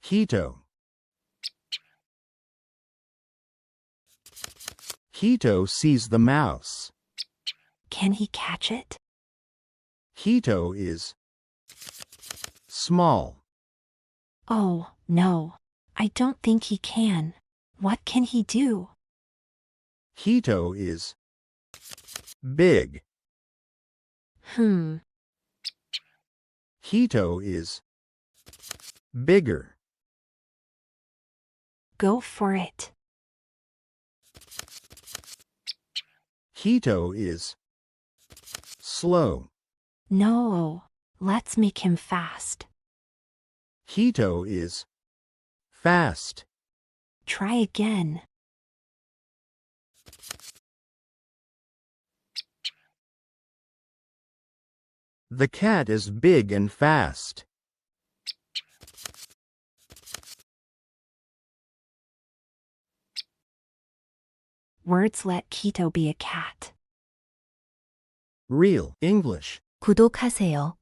Kito. Kito sees the mouse. Can he catch it? Kito is small. Oh, no. I don't think he can. What can he do? Kito is big. Kito is bigger. Go for it. Kito is slow. No. Let's make him fast. Kito is fast. Try again. The cat is big and fast. Words let Kito be a cat. Real English. 구독하세요.